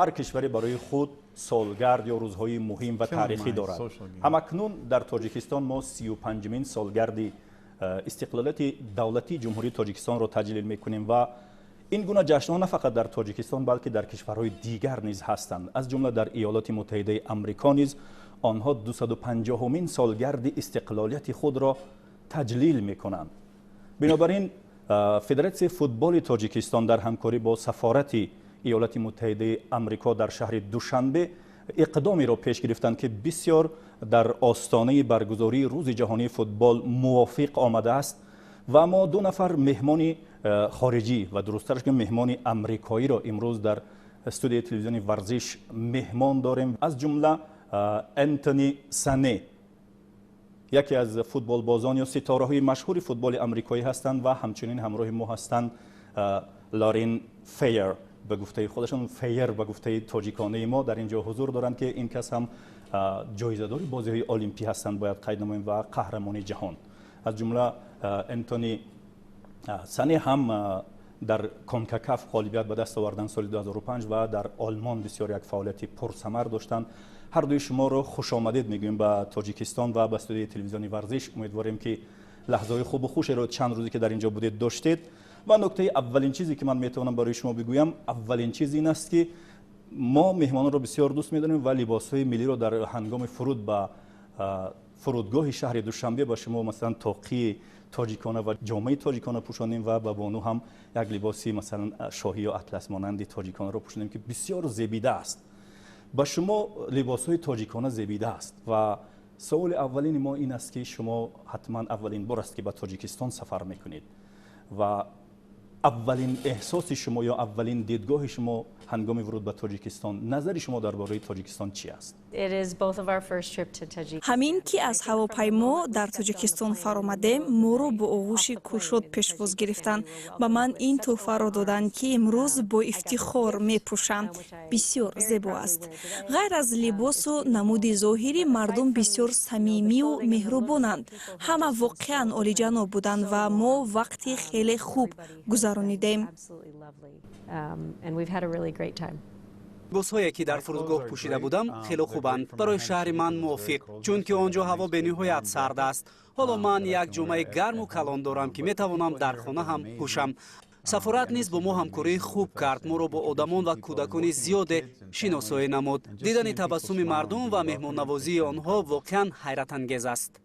هر کشوری برای خود سالگرد یا روزهای مهم و تاریخی دارد. همکنون در تاجیکستان ما 35مین سالگرد استقلالیت دولتی جمهوری تاجیکستان را تجلیل میکنیم و این گونه جشن‌ها نه فقط در تاجیکستان بلکه در کشورهای دیگر نیز هستند. از جمله در ایالات متحده آمریکا نیز آنها 250مین سالگرد استقلالیت خود را تجلیل میکنند. بنابراین فدراسیون فوتبال تاجیکستان در همکاری با سفارت ایالات متحده آمریکا در شهر دوشنبه اقدامی را پیش گرفتند که بسیار در آستانه برگزاری روز جهانی فوتبال موافق آمده است و ما 2 نفر مهمان خارجی و درست‌ترش که مهمان آمریکایی را امروز در استودیو تلویزیونی ورزش مهمان داریم. از جمله انتونی سنه یکی از فوتبال بازان یا ستاره‌های مشهور فوتبال آمریکایی هستند و همچنین همراه ما هستند لارین فیر، به گفته خودشون فیر به گفته تاجیکانه ما در اینجا حضور دارند که این کس هم جایزه‌دار بازی‌های المپی هستند باید قید نماییم و قهرمان جهان. از جمله انتونی سنه هم در کانکاکاف غالبیت به دست آوردن سال 2005 و در آلمان بسیار یک فعالیت پرثمر داشتند. هر دوی شما رو خوش آمدید میگویم به تاجیکستان و به استودیو تلویزیونی ورزش. امیدواریم که لحظه‌های خوب و خوشی رو چند روزی که در اینجا بودید داشتید. و نکته اولین چیزی که من میتونم برای شما بگویم اولین چیز این است که ما مهمانان رو بسیار دوست می‌داریم و لباس‌های ملی رو در هنگام فرود به فرودگاه شهر دوشنبه با شما مثلا توقی تاجیکانه و جامعه تاجیکانه پوشانیم و به بانو هم یک لباسی مثلا شاهی یا اطلس مانند تاجیکانه رو پوشانیم که بسیار زیبیده است. با شما لباس‌های تاجیکانه زیبیده است و سوال اولین ما این است که شما حتما اولین بار است که به تاجیکستان سفر میکنید و اولین احساس شما یا اولین دیدگاه شما هنگام ورود به تاجیکستان، نظر شما درباره تاجیکستان چی است؟ همین که از هواپیما در تاجیکستان فرآمدیم ما رو با آغوش کشاد پیشواز گرفتند و من این تحفه را دادند که امروز با افتخار میپوشم. بسیار زیبا است. غیر از لباس و نمود ظاهری مردم بسیار صمیمی و مهربانند. همه واقعا عالی‌جناب بودند و ما وقتی خیلی خوب گذرانیدیم. لباس‌هایی که در فرودگاه پوشیده بودم خیلی خوبند. برای شهر من موافق، چون که آنجا هوا به نهایت سرد است. حالا من یک جامعه گرم و کلان دارم که میتوانم در خانه هم پوشم. سفارت نیز با ما همکاری خوب کرد. ما را با آدمان و کودکان زیاد شناسایی نمود. دیدن تبسم مردم و مهمان نوازی آنها واقعا حیرت انگیز است.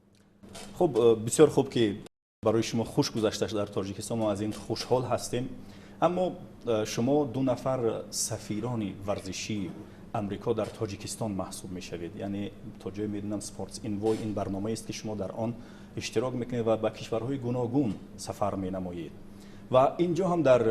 خب بسیار خوب که برای شما خوش گذشته در تاجیکستان، ما از این خوشحال هستیم. اما شما 2 نفر سفیران ورزشی امریکا در تاجیکستان محسوب میشوید. یعنی تا جای میدونم سپورتس انوای این برنامه است که شما در آن اشتراک میکنید و به کشورهای گوناگون سفر مینمایید و اینجا هم در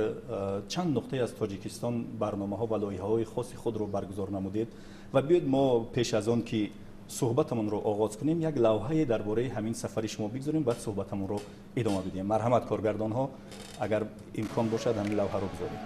چند نقطه از تاجیکستان برنامه ها و لایحه های خاص خود رو برگزار نمودید و بیاید ما پیش از آن که صحبتمون رو آغاز کنیم یک لوحه درباره همین سفر شما بگذاریم بعد صحبتمون رو ادامه بدیم. مرحمت کارگردان ها اگر امکان باشد همین لوحه رو بذارید.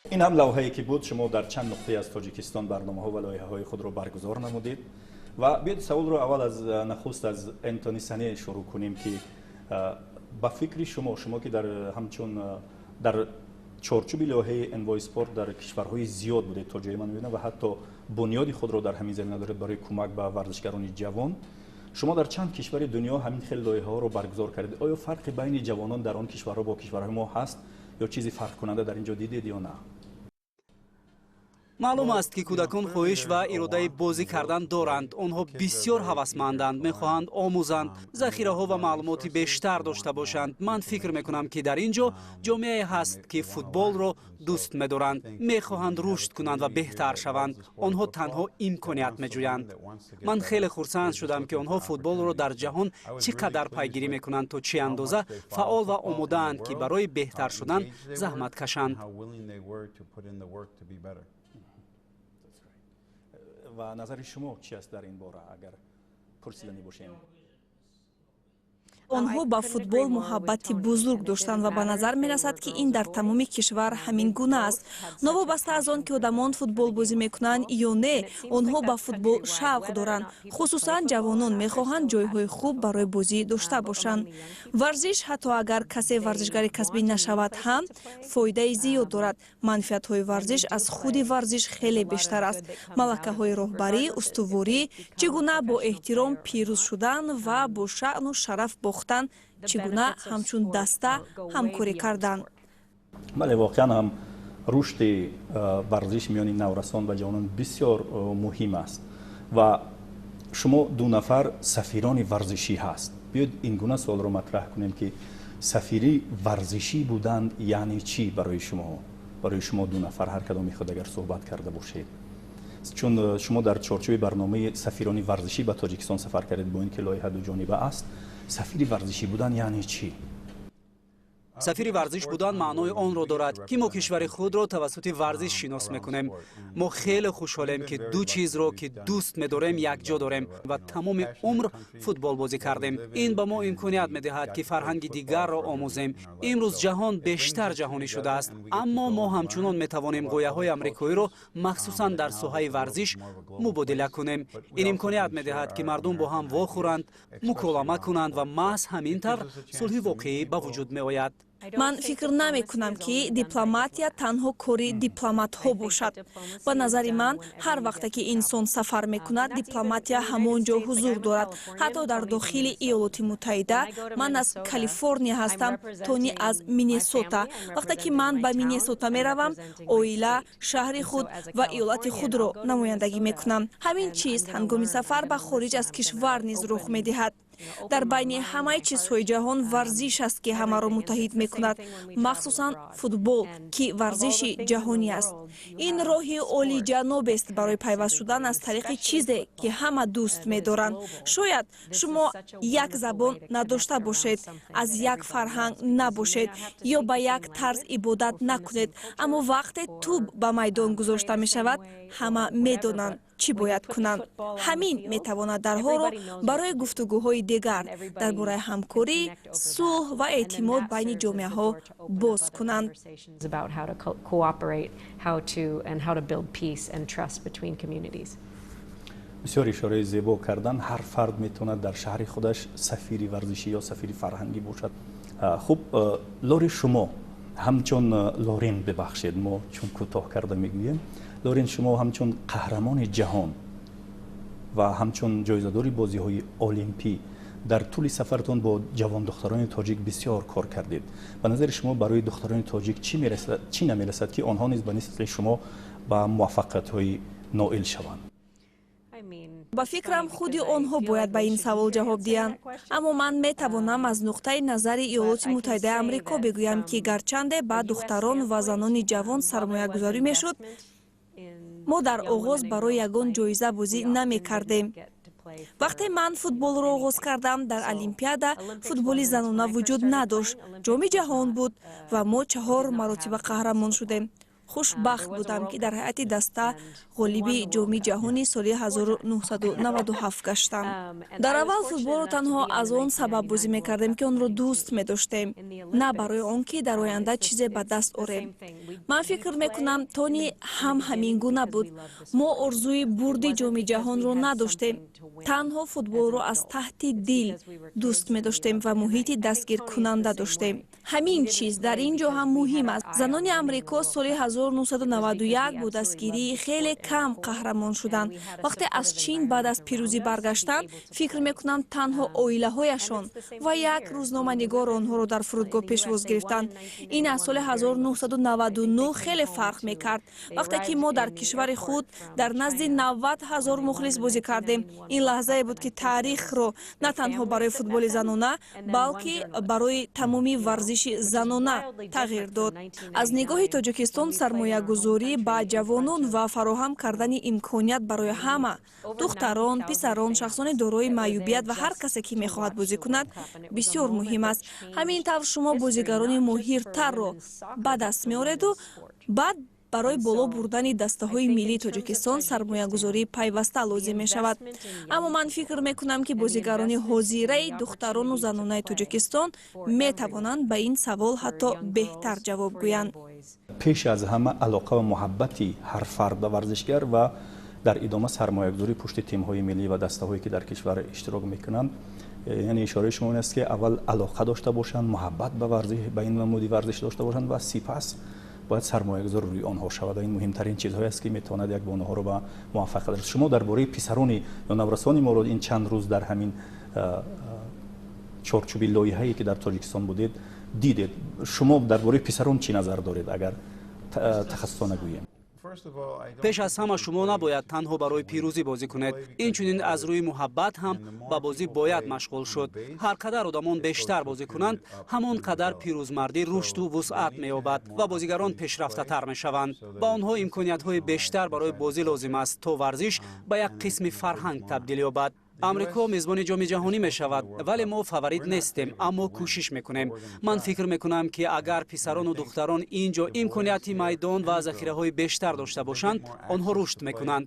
این هم لوحه‌ای که بود شما در چند نقطه از تاجیکستان برنامه‌ها و لایحه‌های خود را برگزار نمودید و بیاید سوال رو اول از نخست از انتونی سنه شروع کنیم که با فکر شما که در همچون در چارچوب لایحه انوای اسپورت در کشورهای زیاد بوده تا جای من می‌بینم و حتی بنیادی خود را در همین زمینه دارید برای کمک به ورزشکاران جوان. شما در چند کشور دنیا همین خیلی لایحه‌ها رو برگزار کردید. آیا فرق بین جوانان در آن کشورها با کشورهای ما هست یا چیزی فرق کننده در اینجا دیدید یا نه؟ маълум аст ки кӯдакон хоҳиш ва иродаи бозӣ кардан доранд. онҳо бисёр ҳавасманданд, мехоҳанд омӯзанд, захираҳо ва маълумоти бештар дошта бошанд. ман фикр мекунам ки дар ин ҷо ҷомеае ҳаст ки футболро дӯст медоранд, мехоҳанд рушд кунанд ва беҳтар шаванд. онҳо танҳо имконият меҷӯянд. ман хеле хурсанд шудам ки онҳо футболро дар ҷаҳон чӣ қадар пайгирӣ мекунанд, то чӣ андоза фаъол ва омодаанд ки барои беҳтар шудан заҳмат кашанд. و نظر شما چی است در این باره اگر پرسیدنی باشیم؟ онҳо ба футбол муҳаббати бузург доштанд ва ба назар мерасад ки ин дар тамоми кишвар ҳамин гуна аст. новобаста аз он ки одамон футбол бозӣ мекунанд ё не, онҳо ба футбол шавқ доранд. хусусан ҷавонон мехоҳанд ҷойҳои хуб барои бозӣ дошта бошанд. варзиш ҳатто агар касе варзишгари касбӣ нашавад ҳам фоидаи зиёд дорад. манфиатҳои варзиш аз худи варзиш хеле бештар аст. малакаҳои роҳбарӣ, устуворӣ, чӣ гуна бо эҳтиром пирӯз шудан ва бо шаъну шараф бохтан, чӣ гуна ҳамчун даста ҳамкорӣ кардан. бале воқеан ҳам рушди варзиш миёни наврасон ва ҷавонон бисёр муҳим аст ва шумо ду нафар сафирони варзишӣ ҳаст. биёед ин гуна суолро матраҳ кунем ки сафири варзишӣ буданд яъне чӣ барои шумо ду нафар ҳар кадоми худ агар суҳбат карда бошед. чун шумо дар чорчӯби барномаи сафирони варзишӣ ба тоҷикистон сафар кардед, бо ин ки лоиҳа дуҷониба аст. сафири варзишӣ будан яъне чӣ? сафири варзиш будан маънои онро дорад ки мо кишвари худро тавассути варзиш шинос мекунем. мо хеле хушҳолем ки ду чизро ки дӯст медорем якҷо дорем ва тамоми умр футбол бозӣ кардем. ин ба мо имконият медиҳад ки фарҳанги дигарро омӯзем. имрӯз ҷаҳон бештар ҷаҳонӣ шудааст, аммо мо ҳамчунон метавонем гӯяҳои амрикоиро махсусан дар соҳаи варзиш мубодила кунем. ин имконият медиҳад ки мардум бо ҳам вохӯранд, муколама кунанд ва маҳз ҳамин тавр сулҳи воқеӣ ба вуҷуд меояд. ман фикр намекунам ки дипломатия танҳо кори дипломатҳо бошад. ба назари ман ҳар вақте ки инсон сафар мекунад, дипломатия ҳамон ҷо ҳузур дорад. ҳатто дар дохили иёлоти муттаҳида, ман аз Калифорния ҳастам, Тони аз Миннесота. вақте ки ман ба Миннесота меравам, оила, шаҳри худ ва иёлати худро намояндагӣ мекунам. ҳамин чиз ҳангоми сафар ба хориҷ аз кишвар низ рух медиҳад. дар байни ҳамаи чизҳои ҷаҳон варзиш аст ки ҳамаро муттаҳид мекунад, махсусан футбол ки варзиши ҷаҳонӣ аст. ин роҳи олиҷанобест барои пайваст шудан аз тариқи чизе ки ҳама дӯст медоранд. шояд шумо як забон надошта бошед, аз як фарҳанг набошед ё ба як тарз ибодат накунед, аммо вақте тӯб ба майдон гузошта мешавад, ҳама медонанд чӣ бояд кунанд. ҳамин метавонад дарҳоро барои гуфтугӯҳои дигар дар бораи ҳамкорӣ, сулҳ ва эътимод байни ҷомеаҳо боз кунанд. бисёр ишораи зебо кардан. ҳар фард метавонад дар шаҳри худаш сафири варзишӣ ё сафири фарҳангӣ бошад. хуб, лори шумо ҳамчун лорин, бибахшед мо чун кӯтоҳ карда мегӯем, лорин шумо ҳамчун қаҳрамони ҷаҳон ва ҳамчун ҷоизадори бозиҳои олимпӣ дар тӯли сафартон бо ҷавондухтарони тоҷик бисёр кор кардед. ба назари шумо барои духтарони тоҷик чӣ намерасад ки онҳо низ ба нисбати шумо ба муваффақиятҳои ноил шаванд? ба фикрам худи онҳо бояд ба ин савол ҷавоб диҳанд. аммо ман метавонам аз нуқтаи назари иёлоти муттаҳидаи амрико бигӯям ки гарчанде ба духтарон ва занони ҷавон сармоягузорӣ мешуд, мо дар оғоз барои ягон ҷоиза бозӣ намекардем. вақте ман футболро оғоз кардам, дар олимпиада футболи занона вуҷуд надошт. ҷоми ҷаҳон буд ва мо 4 маротиба қаҳрамон шудем. хушбахт будам ки дар ҳайати даста ғолиби ҷоми ҷаҳони соли 1997 гаштам. дар аввал футболро танҳо аз он сабаб бозӣ мекардем ки онро дӯст медоштем, на барои он ки дар оянда чизе ба даст орем. ман фикр мекунам Тони ҳам ҳамин гуна буд. мо орзуи бурди ҷоми ҷаҳонро надоштем. танҳо футболро аз таҳти дил дӯст медоштем ва муҳити дастгиркунанда доштем. ҳамин чиз дар ин ҷо ҳам муҳим аст. занони амрико соли 1991 бо дастгирии хеле кам қаҳрамон шуданд. вақте аз чин баъд аз пирӯзӣ баргаштанд, фикр мекунам танҳо оилаҳояшон ва як рӯзноманигор онҳоро дар фурудгоҳ пешвоз гирифтанд. ин аз соли 1999 хеле фарқ мекард, вақте ки мо дар кишвари худ дар назди 90 000 мухлис бозӣ кардем. ин лаҳзае буд ки таърихро на танҳо барои футболи занона, балки барои тамоми варзиши занона тағйир дод. аз нигоҳи Тоҷикистон сармоягузорӣ ба ҷавонон ва фароҳам кардани имконият барои ҳама духтарон, писарон, шахсони дорои маъюбият ва ҳар касе ки мехоҳад бозӣ кунад бисёр муҳим аст. ҳамин тавр шумо бозигарони моҳиртарро ба даст меореду баъд барои боло бурдани дастаҳои миллии Тоҷикистон сармоягузории пайваста лозим мешавад. аммо ман фикр мекунам ки бозигарони ҳозираи духтарону занонаи Тоҷикистон метавонанд ба ин савол ҳатто беҳтар ҷавоб гӯянд. пеш аз ҳама алоқа ва муҳаббати ҳар фард ба варзишгар ва дар идома сармоягузории пушти тимҳои миллӣ ва дастаҳое ки дар кишвар иштирок мекунанд. яъне ишораи шумо ин аст ки аввал алоқа дошта бошанд, муҳаббат ба варзиш, ба ин намуди варзиш дошта бошанд ва сипас باید سرمایه‌گذار روی آنها شود. این مهمترین چیزهایی است که میتواند یک بانوها رو به موفقیت برساند. شما درباره پسران یا نورسان ما رو این چند روز در همین چارچوب لایحه‌ای که در تاجیکستان بودید دیدید. شما درباره پسران چی نظر دارید اگر تخصصا نگوییم؟ пеш аз ҳама шумо набояд танҳо барои пирӯзӣ бозӣ кунед. инчунин аз рӯи муҳаббат ҳам ба бозӣ бояд машғул шуд. ҳар қадар одамон бештар бозӣ кунанд, ҳамон қадар пирӯзмардӣ рушду вусъат меёбад ва бозигарон пешрафтатар мешаванд. ба онҳо имкониятҳои бештар барои бозӣ лозим аст то варзиш ба як қисми фарҳанг табдил ёбад. амрико мезбони ҷоми ҷаҳонӣ мешавад, вале мо фаворит нестем, аммо кӯшиш мекунем. ман фикр мекунам ки агар писарону духтарон инҷо имконияти майдон ва захираҳои бештар дошта бошанд, онҳо рушд мекунанд.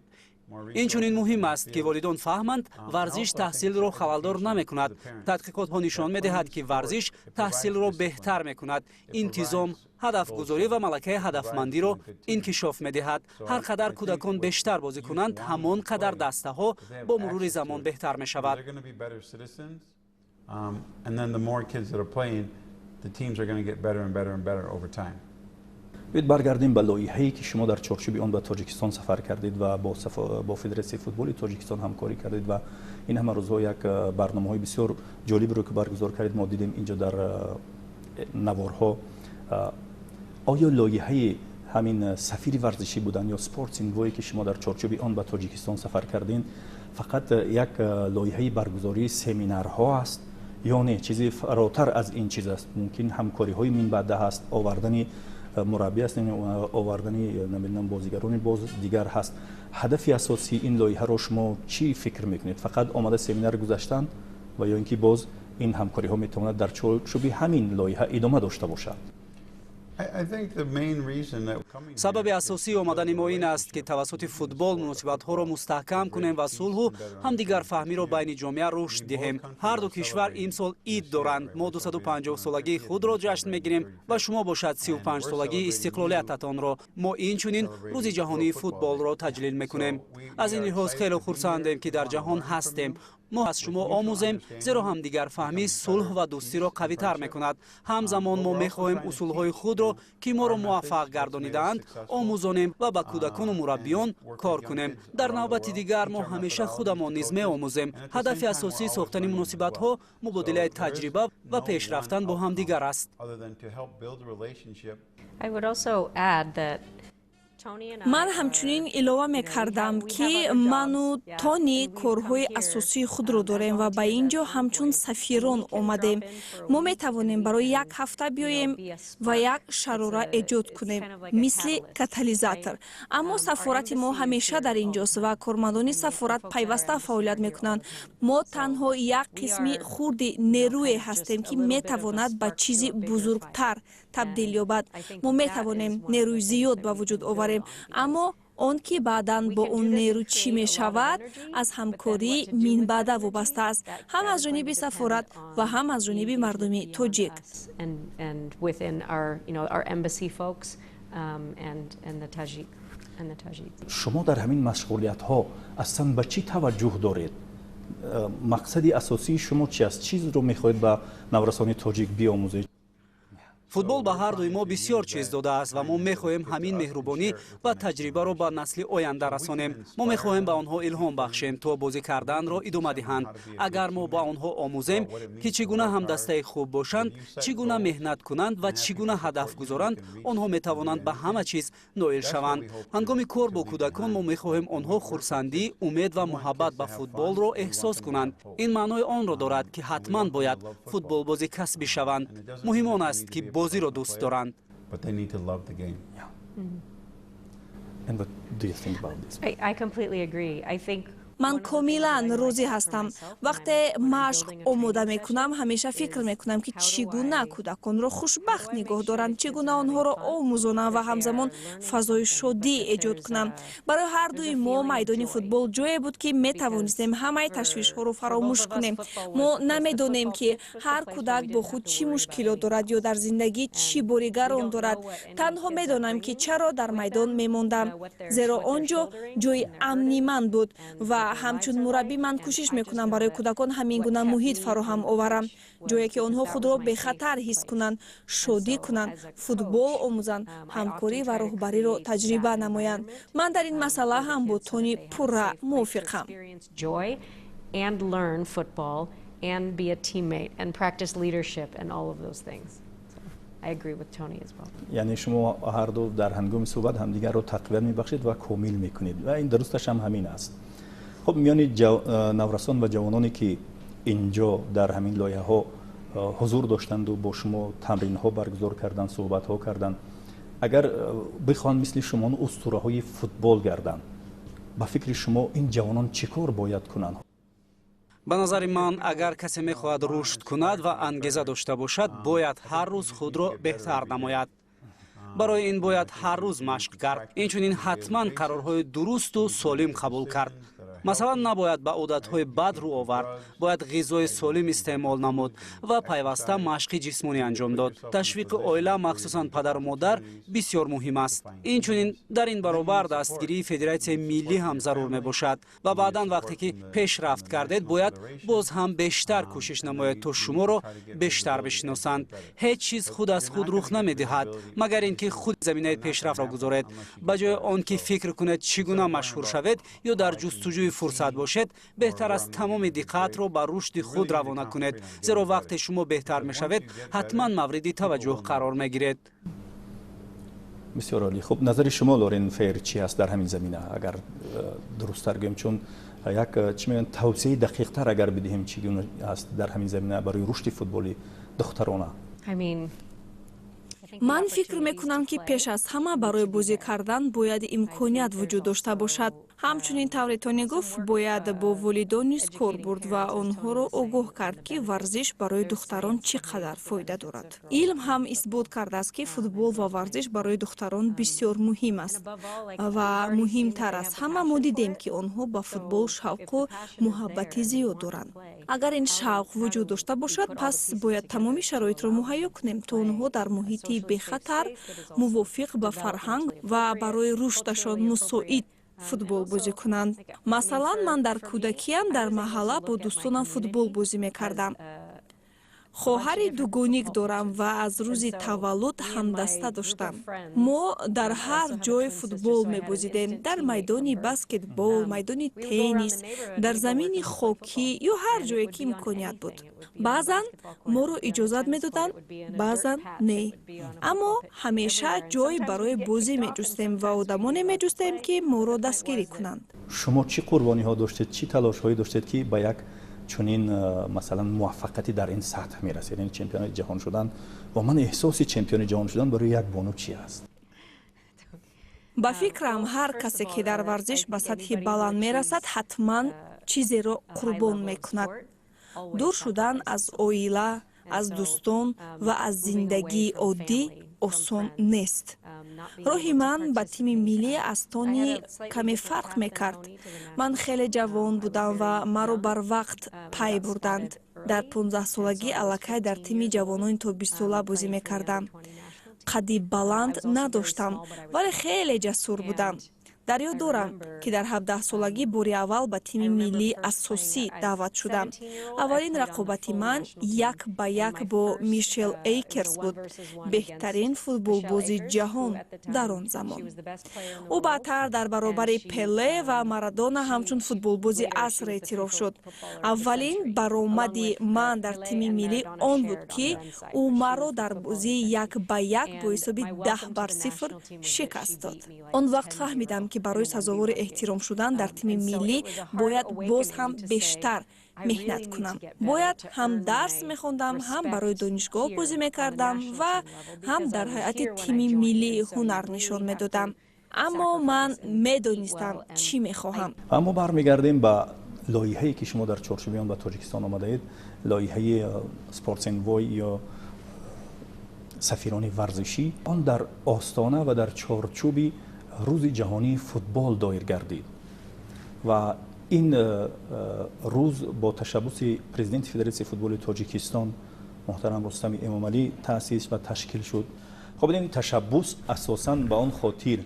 инчунин муҳим аст ки волидон фаҳманд, варзиш таҳсилро халалдор намекунад. тадқиқотҳо нишон медиҳад ки варзиш таҳсилро беҳтар мекунад. интизом, ҳадафгузорӣ ва малакаи ҳадафмандиро инкишоф медиҳад. ҳар қадар кӯдакон бештар бозӣ кунанд, ҳамон қадар дастаҳо бо мурури замон беҳтар мешавад. بیایید برگردیم به لایحه‌ای که شما در چارچوب آن به تاجیکستان سفر کردید و با فدراسیون فوتبال تاجیکستان همکاری کردید و این همه روزها یک برنامه‌های بسیار جالب رو که برگزار کردید ما دیدیم اینجا در نوارها. آیا لایحه همین سفیر ورزشی بودن یا سپورت انوایی که شما در چارچوب آن به تاجیکستان سفر کردین فقط یک لایحه برگزاری سمینارها است یا نه چیزی فراتر از این چیز است؟ ممکن همکاری‌های من بعده هست، آوردن مربی است، آوردن نمیدونم بازیگران باز دیگر هست. هدف اساسی این لایحه رو شما چی فکر میکنید؟ فقط آمده سمینار گذاشتن و یا اینکه باز این همکاری ها میتواند در چارچوب همین لایحه ادامه داشته باشد؟ сабаби асосии омадани мо ин аст ки тавассути футбол муносибатҳоро мустаҳкам кунем ва сулҳу ҳамдигарфаҳмиро байни ҷомеа рушд диҳем. ҳарду кишвар имсол ид доранд. мо 250-солагии худро ҷашн мегирем ва шумо бошад 35-солагии истиқлолиятатонро. мо инчунин рӯзи ҷаҳонии футболро таҷлил мекунем. аз ин лиҳоз хеле хурсандем ки дар ҷаҳон ҳастем. мо аз шумо омӯзем, зеро ҳамдигарфаҳмӣ сулҳ ва дӯстиро қавитар мекунад. ҳамзамон мо мехоҳем усулҳои худро ки моро муваффақ гардонидаанд омӯзонем ва ба кӯдакону мураббиён кор кунем. дар навбати дигар мо ҳамеша худамон низ меомӯзем. ҳадафи асосии сохтани муносибатҳо мубодилаи таҷриба ва пешрафтан бо ҳамдигар аст. ман ҳамчунин илова мекардам ки ману тони корҳои асосии худро дорем ва ба ин ҷо ҳамчун сафирон омадем. мо метавонем барои як ҳафта биёем ва як шарора эҷод кунем, мисли катализатор. аммо сафорати мо ҳамеша дар ин ҷост ва кормандони сафорат пайваста фаъолият мекунанд. мо танҳо як қисми хурди нерӯе ҳастем ки метавонад ба чизи бузургтар табдил ёбад. мо метавонем нерӯи зиёд ба вуҷуд оварем, аммо он ки баъдан бо он нерӯ чӣ мешавад аз ҳамкорӣ минбаъда вобаста аст, ҳам аз ҷониби сафорат ва ҳам аз ҷониби мардуми тоҷик. شما در همین مشغولیت‌ها اصلا به چی توجه دارید؟ مقصد اساسی شما چی است؟ چیز رو می‌خواهید به نورسان تاجیک بیاموزید؟ футбол ба ҳардуи мо бисёр чиз додааст ва мо мехоҳем ҳамин меҳрубонӣ ва таҷрибаро ба насли оянда расонем. Мо мехоҳем ба онҳо илҳом бахшем то бозӣ карданро идома диҳанд. Агар мо ба онҳо омӯзем ки чӣ гуна ҳамдастаи хуб бошанд, чӣ гуна меҳнат кунанд ва чӣ гуна ҳадаф гузоранд, онҳо метавонанд ба ҳама чиз ноил шаванд. ҳангоми кор бо кӯдакон мо мехоҳем онҳо хурсандӣ, умед ва муҳаббат ба футболро эҳсос кунанд. ин маънои онро дорад ки ҳатман бояд футболбозӣ касбӣ шаванд. муҳим он аст ки бозиро дӯст доранд. And what do you think about this? I completely agree. I think ман комилан розӣ ҳастам. вақте машқ омода мекунам, ҳамеша фикр мекунам ки чӣ гуна кӯдаконро хушбахт нигоҳ дорам, чӣ гуна онҳоро омӯзонам ва ҳамзамон фазои шодӣ эҷод кунам. барои ҳардуи мо майдони футбол ҷое буд ки метавонистем ҳамаи ташвишҳоро фаромӯш кунем. мо намедонем ки ҳар кӯдак бо худ чӣ мушкилот дорад ё дар зиндагӣ чӣ боригарон дорад. танҳо медонам ки чаро дар майдон мемондам, зеро он ҷо ҷои амни ман буд ва ҳамчун мураббӣ ман кӯшиш мекунам барои кӯдакон ҳамин гуна муҳит фароҳам оварам, ҷое ки онҳо худро бехатар ҳис кунанд, шодӣ кунанд, футбол омӯзанд, ҳамкорӣ ва роҳбариро таҷриба намоянд. ман дар ин масъала ҳам бо Тони пурра мувофиқам. joy and learn football and be a teammate and practice leadership and all of those things. I agree with Tony as well. یعنی شما هر دو در هنگام صحبت همدیگر رو تقویت میبخشید و کامل میکنید و این درستش هم همین است. خب میان نورسان و جوانانی که اینجا در همین لایه ها حضور داشتند و با شما تمرین ها برگزار کردند، صحبت ها کردند، اگر بخوان مثل شما اسطوره های فوتبال گردند، با فکر شما این جوانان چیکار باید کنند؟ ба назари ман агар касе мехоҳад рушд кунад ва ангеза дошта бошад, бояд ҳар рӯз худро беҳтар намояд. барои ин бояд ҳар рӯз машқ кард. инчунин ҳатман қарорҳои дурусту солим қабул кард. масалан, набояд ба одатҳои бад рӯ овард, бояд ғизои солим истеъмол намуд ва пайваста машқи ҷисмонӣ анҷом дод. ташвиқи оила, махсусан падару модар, бисёр муҳим аст. инчунин дар ин баробар дастгирии федератсияи миллӣ ҳам зарур мебошад ва баъдан вақте ки пешрафт кардед, бояд боз ҳам бештар кӯшиш намоед то шуморо бештар бишиносанд. ҳеҷ чиз худ аз худ рух намедиҳад, магар ин ки худ заминаи пешрафтро гузоред. ба ҷои он ки фикр кунед чӣ гуна машҳур шавед ё дар ҷустуҷӯи фурсат бошед, беҳтар аст тамоми диққатро ба рушди худ равона кунед, зеро вақте шумо беҳтар мешавед, ҳатман мавриди таваҷҷӯҳ қарор мегиред. بسیار عالی. خب نظر شما لورین فیر چی است در همین زمینه؟ اگر درست ترگیم، چون یک چی میگن توصیه دقیق تر اگر بدهیم چی گونه است در همین زمینه برای رشد فوتبالی دخترانه؟ ман фикр мекунам ки пеш аз ҳама барои бозӣ кардан бояд имконият вуҷуд дошта бошад. ҳамчунин тавре Тони гуфт, бояд бо волидон низ кор бурд ва онҳоро огоҳ кард ки варзиш барои духтарон чӣ қадар фоида дорад. илм ҳам исбот кардааст ки футбол ва варзиш барои духтарон бисёр муҳим аст ва муҳимтар аз ҳама мо дидем ки онҳо ба футбол шавқу муҳаббати зиёд доранд. агар ин шавқ вуҷуд дошта бошад, пас бояд тамоми шароитро муҳайё кунем то онҳо дар муҳити бехатар, мувофиқ ба фарҳанг ва барои рушдашон мусоид футбол бозӣ кунанд. масалан, ман дар кӯдакиам дар маҳалла бо дӯстонам футбол бозӣ мекардам. хоҳари дугоник дорам ва аз рӯзи таваллуд ҳамдаста доштам. мо дар ҳар ҷой футбол мебозидем, дар майдони баскетбол, майдони теннис, дар замини хокӣ ё ҳар ҷое ки имконият буд. баъзан моро иҷозат медоданд, баъзан не. аммо ҳамеша ҷой барои бозӣ меҷустем ва одамоне меҷустем ки моро дастгирӣ кунанд. шумо чӣ қурбониҳо доштед, чӣ талошҳое доштед ки ба як чунин масалан муваффақияти дар ин сатҳ мерасед, яъни чемпиони ҷаҳон шудан? ва ман эҳсоси чемпиони ҷаҳон шудан барои як бону чӣ аст? ба фикрам ҳар касе ки дар варзиш ба сатҳи баланд мерасад, ҳатман чизеро қурбон мекунад. дур шудан аз оила, аз дӯстон ва аз зиндагии оддӣ осон нест. роҳи ман ба тими миллии Эстонӣ каме фарқ мекард. ман хеле ҷавон будам ва маро барвақт пай бурданд. дар 15-солагӣ аллакай дар тими ҷавонони то 20-сола бозӣ мекардам. қадди баланд надоштам, вале хеле ҷасур будам. дар ёд дорам ки дар 17 солагӣ бори аввал ба тими миллии асосӣ даъват шудам. аввалин рақобати ман 1-1 бо Мишел Эйкерс буд, беҳтарин футболбози ҷаҳон дар он замон. ӯ баъдтар дар баробари Пеле ва Марадона ҳамчун футболбози аср эътироф шуд. аввалин баромади ман дар тими миллӣ он буд ки ӯ маро дар бозии 1-1 бо ҳисоби 10-0 шикаст дод. Он вақт фаҳмидам ки барои сазовори эҳтиром шудан дар тими миллӣ бояд боз ҳам бештар меҳнат кунам. бояд ҳам дарс мехондам, ҳам барои донишгоҳ бозӣ мекардам ва ҳам дар ҳайати тими миллӣ ҳунар нишон медодам. аммо ман медонистам чӣ мехоҳам. аммо бармегардем ба лоиҳае ки шумо дар чорчӯби он ба тоҷикистон омадаед, лоиҳаи спортсенвой ё сафирони варзишӣ. он дар остона ва дар чорчӯби рӯзи ҷаҳонии футбол доир гардид ва ин рӯз бо ташаббуси президенти федератсияи футболи тоҷикистон муҳтарам Рустами Эмомалӣ таъсис ва ташкил шуд. хоб ин ташаббус асосан ба он хотир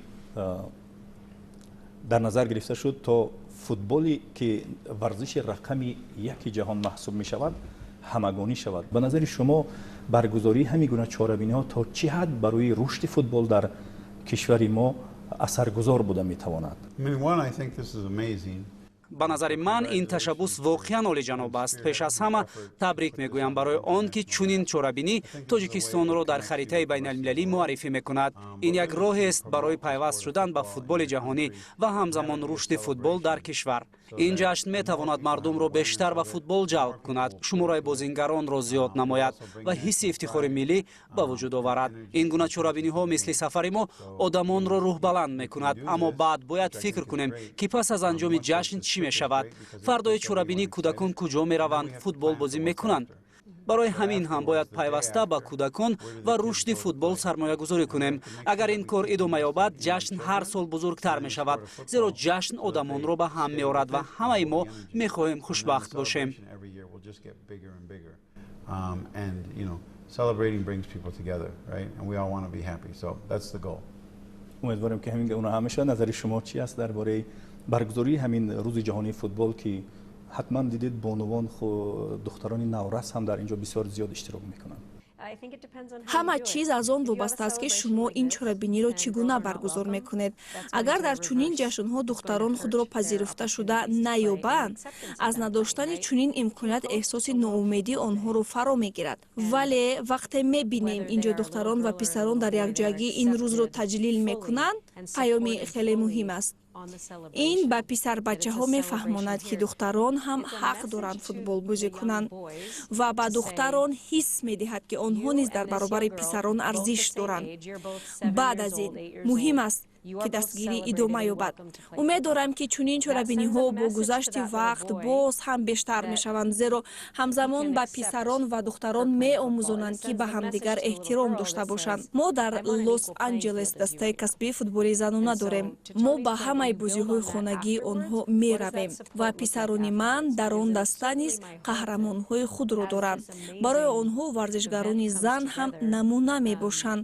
дар назар гирифта шуд то футболе ки варзиши рақами 1 ҷаҳон маҳсуб мешавад ҳамагонӣ шавад. ба назари шумо баргузории ҳамин гуна чорабиниҳо то чӣ ҳад барои рушди футбол дар кишвари мо асаргузор буда метавонад? ба назари ман ин ташаббус воқеан олиҷаноб аст. пеш аз ҳама табрик мегӯям барои он ки чунин чорабинӣ Тоҷикистонро дар харитаи байналмилалӣ муаррифӣ мекунад. ин як роҳест барои пайваст шудан ба футболи ҷаҳонӣ ва ҳамзамон рушди футбол дар кишвар. ин ҷашн метавонад мардумро бештар ба футбол ҷалб кунад, шумораи бозингаронро зиёд намояд ва ҳисси ифтихори миллӣ ба вуҷуд оварад. ин гуна чорабиниҳо мисли сафари мо одамонро рӯҳбаланд мекунад, аммо баъд бояд фикр кунем ки пас аз анҷоми ҷашн чӣ мешавад. фардои чорабинӣ кӯдакон куҷо мераванд, футбол бозӣ мекунанд. барои ҳамин ҳам бояд пайваста ба кӯдакон ва рушди футбол сармоягузорӣ кунем. агар ин кор идома ёбад, ҷашн ҳар сол бузургтар мешавад, зеро ҷашн одамонро ба ҳам меорад ва ҳамаи мо мехоҳем хушбахт бошем. умедворем ки ҳамин гуна ҳам мешавад. назари шумо чӣ аст дар бораи баргузории ҳамин рӯзи ҷаҳонии футбол ки ҳатман дидед бонувон духтарони наврас ҳам дар инҷо бисёр зиёд иштирок мекунанд? ҳама чиз аз он вобаста аст ки шумо ин чорабиниро чӣ гуна баргузор мекунед. агар дар чунин ҷашнҳо духтарон худро пазируфта шуда наёбанд, аз надоштани чунин имконият эҳсоси ноумедӣ онҳоро фаро мегирад. вале вақте мебинем инҷо духтарон ва писарон дар якҷоягӣ ин рӯзро таҷлил мекунанд, паёми хеле муҳим аст. ин ба писарбачаҳо мефаҳмонад ки духтарон ҳам ҳақ доранд футбол бозӣ кунанд ва ба духтарон ҳис медиҳад ки онҳо низ дар баробари писарон арзиш доранд. баъд аз ин муҳим аст ки дастгирӣ идома ёбад. умед дорам ки чунин чорабиниҳо бо гузашти вақт боз ҳам бештар мешаванд, зеро ҳамзамон ба писарон ва духтарон меомӯзонанд ки ба ҳамдигар эҳтиром дошта бошанд. мо дар Лос-Анҷелес дастаи касбии футболи занона дорем. мо ба ҳамаи бозиҳои хонагии онҳо меравем ва писарони ман дар он даста низ қаҳрамонҳои худро доранд. барои онҳо варзишгарони зан ҳам намуна мебошанд.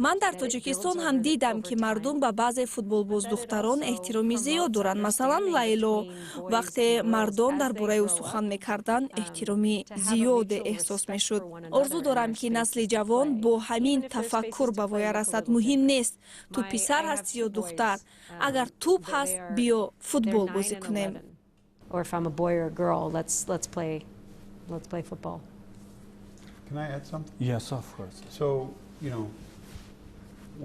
ман дар Тоҷикистон ҳам дидам ки мардум ба баъзе футболбоздухтарон эҳтироми зиёд доранд. масалан Лайло, вақте мардон дар бораи ӯ сухан мекарданд, эҳтироми зиёде эҳсос мешуд. орзу дорам ки насли ҷавон бо ҳамин тафаккур ба воя расад. муҳим нест ту писар ҳастӣ ё духтар, агар туп ҳаст биё футбол бозӣ кунем. Or if I'm a boy or a girl, let's play football. Can I add something? Yes, of course. So,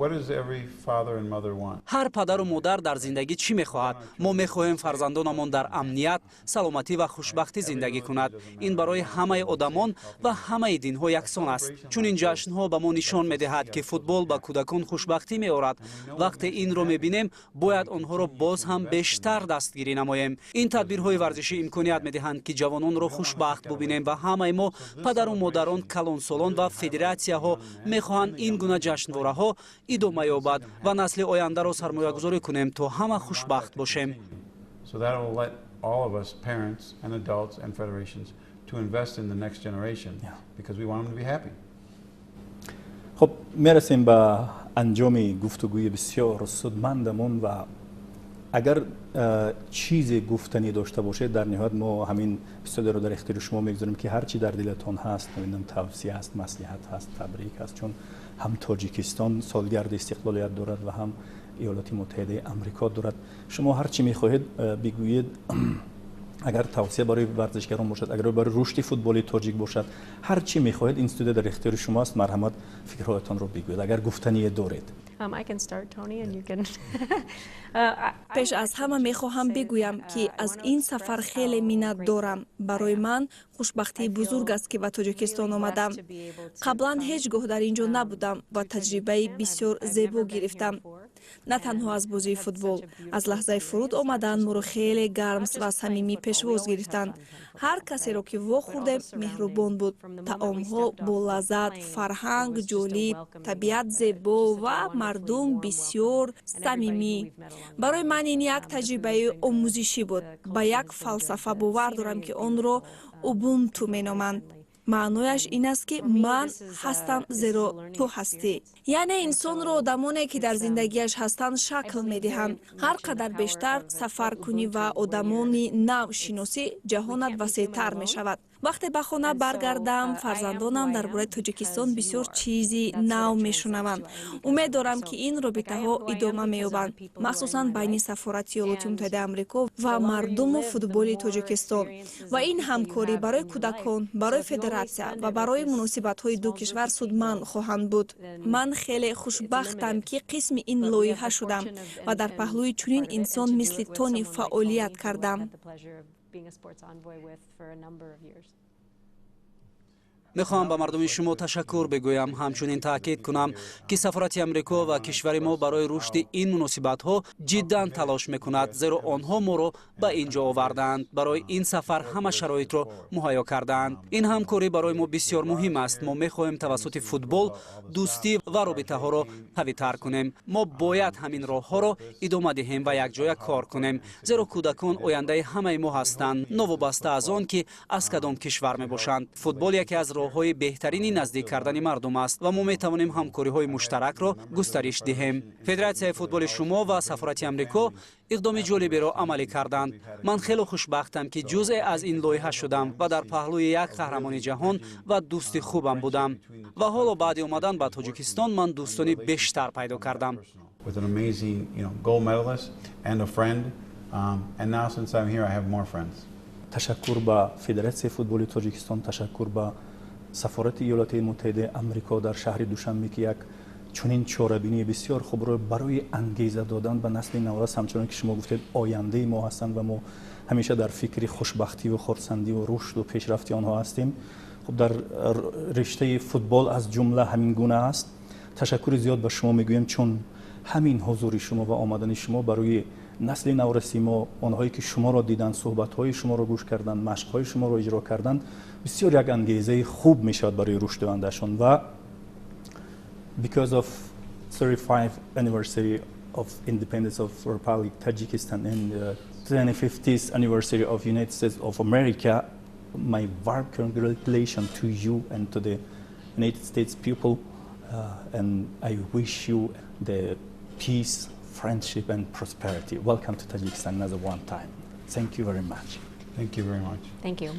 what does every father and mother want? ҳар падару модар дар зиндагӣ чӣ мехоҳад? мо мехоҳем фарзандонамон дар амният, саломатӣ ва хушбахтӣ зиндагӣ кунад. ин барои ҳамаи одамон ва ҳамаи динҳо яксон аст. чунин ҷашнҳо ба мо нишон медиҳад ки футбол ба кӯдакон хушбахтӣ меорад. вақте инро мебинем, бояд онҳоро боз ҳам бештар дастгирӣ намоем. ин тадбирҳои варзишӣ имконият медиҳанд ки ҷавононро хушбахт бубинем ва ҳамаи мо падару модарон, калонсолон ва федератсияҳо мехоҳанд ин гуна ҷашнвораҳо идома ёбад ва насли ояндаро сармоягузорӣ кунем то ҳама хушбахт бошем. So that will let all of us, parents and adults and federations, to invest in the next generation because we want them to be happy. خب میرسیم به انجام گفتگوی بسیار سودمندمون و اگر چیزی گفتنی داشته باشید در نهایت ما همین استودیو رو در اختیار شما میگذاریم که هر چی در دلتون هست، نمیدونم توصیه است، مصلحت هست، تبریک است، چون هم تاجیکستان سالگرد استقلالیت دارد و هم ایالات متحده آمریکا دارد. شما هر چی میخواهید بگویید. اگر توصیه برای ورزشکاران باشد، اگر برای رشد فوتبال تاجیک باشد، هر چی میخواهید این استودیو در اختیار شماست. مرحمت فکرهایتان رو بگویید اگر گفتنی دارید. I can start, Tony, and you can. پیش از همه میخواهم بگویم که از این سفر خیلی منت دارم. برای من خوشبختی بزرگ است که به تاجیکستان آمدم. قبلا هیچگاه در اینجا نبودم و تجربه بسیار زیبا گرفتم. نه تنها از بازی فوتبال، از لحظه فرود آمدن ما رو خیلی گرم و صمیمی پیشواز گرفتند. هر کسی را که وا خوردیم مهربان بود. طعام‌ها با لذت، فرهنگ جالب، طبیعت زیبا و مردم بسیار صمیمی. برای من این یک تجربه آموزشی بود. به یک فلسفه باور دارم که آن را اوبونتو مینامند. معنایش این است که من هستم زیرا تو هستی. یعنی انسان را آدمانی که در زندگیش هستند شکل میدهند. هر قدر بیشتر سفر کنی و آدمانی نو شناسی، جهانت وسیع‌تر می شود. وقتی به خانه برگردم فرزندانم درباره تاجیکستان بسیار چیزی نو میشنوند. امید دارم که این رابطه ها ادامه مییابند، مخصوصا بین سفارت ایالات متحده آمریکا و مردم فوتبال تاجیکستان. و این همکاری برای کودکان، برای فدراسیا و برای مناسبت های دو کشور سودمند خواهند بود. من خیلی خوشبختم که قسم این لایحه شدم و در پهلوی چنین انسان مثل تونی فعالیت کردم. میخوام به مردم شما تشکر بگویم، همچنین تاکید کنم که سفارت امریکا و کشور ما برای رشد این مناسبت ها جدا تلاش میکند، زیرا آنها ما را به اینجا آوردند، برای این سفر همه شرایط را مهیا کردند. این همکاری برای ما بسیار مهم است. ما میخواهیم توسط فوتبال دوستی و رابطه ها را قوی‌تر کنیم. ما باید همین راه ها را ادامه دهیم و یک جای کار کنیم، زیرا کودکان آینده همه ما هستند، نوابسته از آن که از کدام کشور می باشند. فوتبال یکی از راه‌های بهترین نزدیک کردن مردم است و ما می توانیم همکاری‌های مشترک را گسترش دهیم. فدراسیون فوتبال شما و سفارت آمریکا اقدام جالبی را عملی کردند. من خیلی خوشبختم که جزء از این لایحه شدم و در پهلوی یک قهرمان جهان و دوست خوبم بودم. و حالا بعد آمدن به تاجیکستان من دوستانی بیشتر پیدا کردم. With an amazing, gold medalist and a friend, and now since I'm here, I have more friends. تشکر به فدراسیون فوتبال تاجیکستان، تشکر به سفارت ایالات متحده آمریکا در شهر دوشنبه که یک چنین چاره‌بینی بسیار خوب را برای انگیزه دادن به نسل نو است. همچنان که شما گفتید آینده ما هستند و ما همیشه در فکر خوشبختی و خرسندی و رشد و پیشرفت آنها هستیم. خب در رشته فوتبال از جمله همین گونه است. تشکر زیاد به شما میگویم، چون همین حضور شما و آمدن شما برای نسل نورسی ما، آنهایی که شما را دیدن، صحبت‌های شما را گوش کردن، مشق‌های شما را اجرا کردن، بسیار یک انگیزه خوب میشد برای رشد آیندهشان. و because of 35th anniversary of independence of Republic Tajikistan and 25th anniversary of United States of America, my warm congratulations to you and to the United States people, and I wish you the peace, friendship and prosperity. Welcome to Tajikistan another one time. Thank you very much. Thank you very much. Thank you.